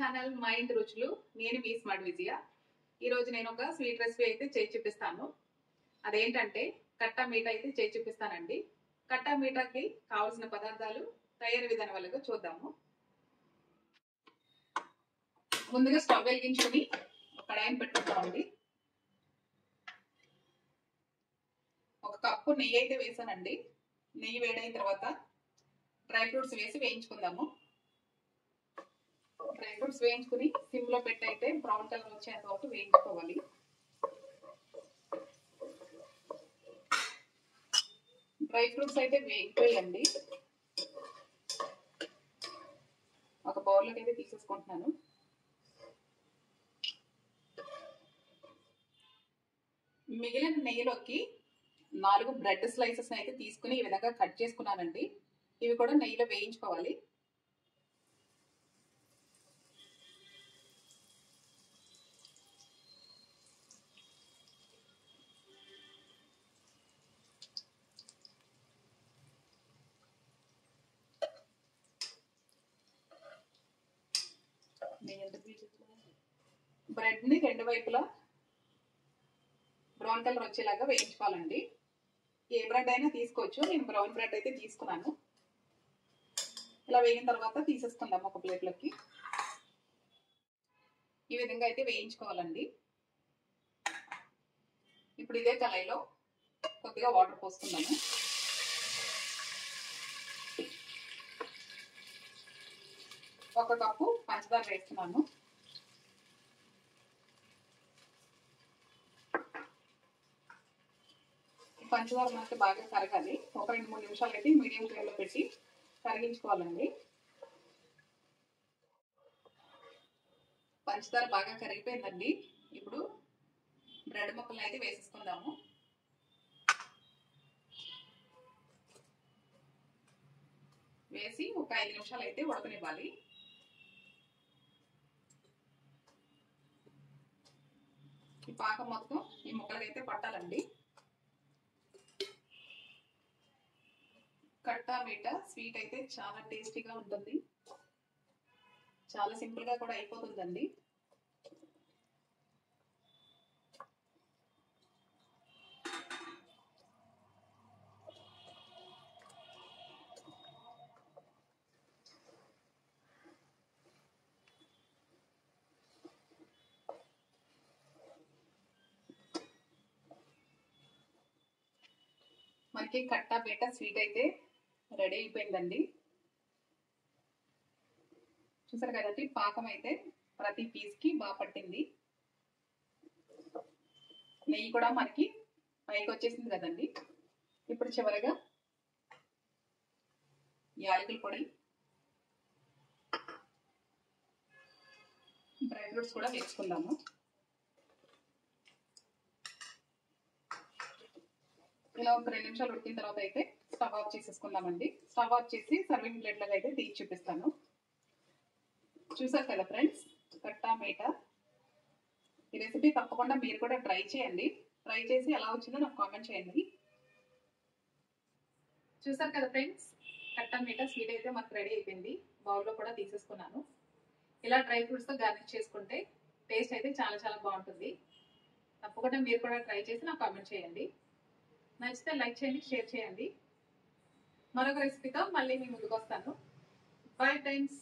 Channel మా ఇంటి రుచులు. నేను మీ స్మార్ట్ విజయ. ఈరోజు నేను ఒక స్వీట్ రెసిపీ అయితే చేసి చూపిస్తాను. అదేంటంటే కట్టా మీఠా అయితే చేసి చూపిస్తానండి. కట్టా మీఠాకి కావాల్సిన పదార్థాలు తయారీ విధానం వల్ల చూద్దాము. ముందుగా స్టవ్ వెలిగించుకొని కడాయిని పెట్టుకుంటామండి. ఒక కప్పు నెయ్యి అయితే వేసానండి. నెయ్యి వేడైన తర్వాత డ్రై ఫ్రూట్స్ వేసి వేయించుకుందాము. డ్రై ఫ్రూట్స్ వేయించుకుని సిమ్ లో పెట్టి అయితే బ్రౌన్ కలర్ వచ్చేంత వరకు వేయించుకోవాలి. డ్రై ఫ్రూట్స్ అయితే వేగిపోయండి. ఒక బౌల్లోకి అయితే తీసేసుకుంటున్నాను. మిగిలిన నెయ్యిలోకి 4 బ్రెడ్ స్లైసెస్ అయితే తీసుకుని ఈ విధంగా కట్ చేసుకున్నానండి. ఇవి కూడా నెయ్యిలో వేయించుకోవాలి. బ్రెడ్ ని 2 వైపులా బ్రౌన్ కలర్ వచ్చేలాగా వేయించుకోవాలండి. ఏ బ్రెడ్ అయినా తీసుకోవచ్చు. నేను బ్రౌన్ బ్రెడ్ అయితే తీసుకున్నాను. ఇలా వేగిన తర్వాత తీసేసుకుందాం ఒక ప్లేట్లోకి. ఈ విధంగా అయితే వేయించుకోవాలండి. ఇప్పుడు ఇదే కళాయిలో కొద్దిగా వాటర్ పోసుకుందాము. ఒక కప్పు పంచదార వేస్తున్నాను. పంచదార మనకి బాగా కరగాలి. ఒక 2-3 నిమిషాలు అయితే మీడియం ఫ్లేమ్లో పెట్టి కరిగించుకోవాలండి. పంచదార బాగా కరిగిపోయిందండి. ఇప్పుడు బ్రెడ్ ముక్కలు అయితే వేసేసుకుందాము. వేసి ఒక 5 నిమిషాలు అయితే ఉడకనివ్వాలి. ఈ పాకం మొత్తం ఈ ముక్కలకైతే పట్టాలండి. కట్టా మీఠా స్వీట్ అయితే చాలా టేస్టీగా ఉంటుంది. చాలా సింపుల్ గా కూడా అయిపోతుందండి. మనకి కట్టా మీఠా స్వీట్ అయితే రెడీ అయిపోయిందండి. చూసారు కదండి, పాకం అయితే ప్రతి పీస్ కి బాగా పట్టింది. నెయ్యి కూడా మనకి పైకి వచ్చేసింది కదండి. ఇప్పుడు చివరగా యాలకుల పొడి, డ్రై ఫ్రూట్స్ కూడా వేసుకుందాము. ఇలా ఒక 2 నిమిషాలు ఉడికిన తర్వాత అయితే స్టవ్ ఆఫ్ చేసేసుకుందామండి. స్టవ్ ఆఫ్ చేసి సర్వింగ్ ప్లేట్లకు అయితే తీసి చూపిస్తాను. చూసారు కదా ఫ్రెండ్స్, కట్టా మీఠా. ఈ రెసిపీ తప్పకుండా మీరు కూడా ట్రై చేయండి. ట్రై చేసి ఎలా వచ్చిందో నాకు కామెంట్ చేయండి. చూసారు కదా ఫ్రెండ్స్, కట్టా మీఠా స్వీట్ అయితే మనకు రెడీ అయిపోయింది. బౌల్లో కూడా తీసేసుకున్నాను. ఇలా డ్రై ఫ్రూట్స్తో గార్నిష్ చేసుకుంటే టేస్ట్ అయితే చాలా చాలా బాగుంటుంది. తప్పకుండా మీరు కూడా ట్రై చేసి నాకు కామెంట్ చేయండి. నచ్చితే లైక్ చేయండి, షేర్ చేయండి. మరొక రెసిపీతో మళ్ళీ మీ ముందుకు వస్తాను. Bye friends.